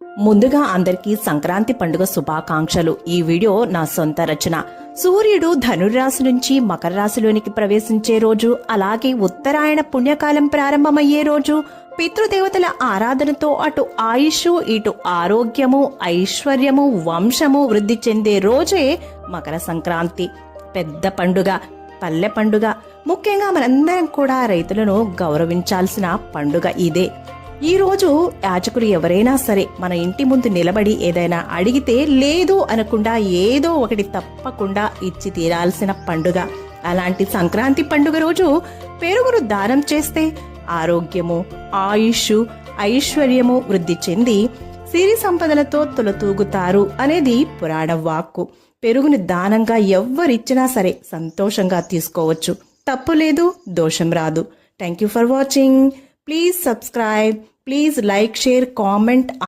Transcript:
ముందుగా అందరికీ సంక్రాంతి పండుగ శుభాకాంక్షలు. ఈ వీడియో నా సొంత రచన. సూర్యుడు ధనుర్రాశి నుంచి మకర రాశిలోనికి ప్రవేశించే రోజు, అలాగే ఉత్తరాయణ పుణ్యకాలం ప్రారంభమయ్యే రోజు, పితృదేవతల ఆరాధనతో అటు ఆయుష్ ఇటు ఆరోగ్యము ఐశ్వర్యము వంశము వృద్ధి చెందే రోజే మకర సంక్రాంతి. పెద్ద పండుగ, పల్లె పండుగ. ముఖ్యంగా మనందరం కూడా రైతులను గౌరవించాల్సిన పండుగ ఇదే. ఈ రోజు యాచకులు ఎవరైనా సరే మన ఇంటి ముందు నిలబడి ఏదైనా అడిగితే లేదు అనకుండా ఏదో ఒకటి తప్పకుండా ఇచ్చి తీరాల్సిన పండుగ. అలాంటి సంక్రాంతి పండుగ రోజు పెరుగును దానం చేస్తే ఆరోగ్యము ఆయుష్ ఐశ్వర్యము వృద్ధి చెంది సిరి సంపదలతో తొలతూగుతారు అనేది పురాణ వాక్కు. పెరుగుని దానంగా ఎవ్వరిచ్చినా సరే సంతోషంగా తీసుకోవచ్చు. తప్పు లేదు, దోషం రాదు. Thank you for watching. Please subscribe, please like, share, comment.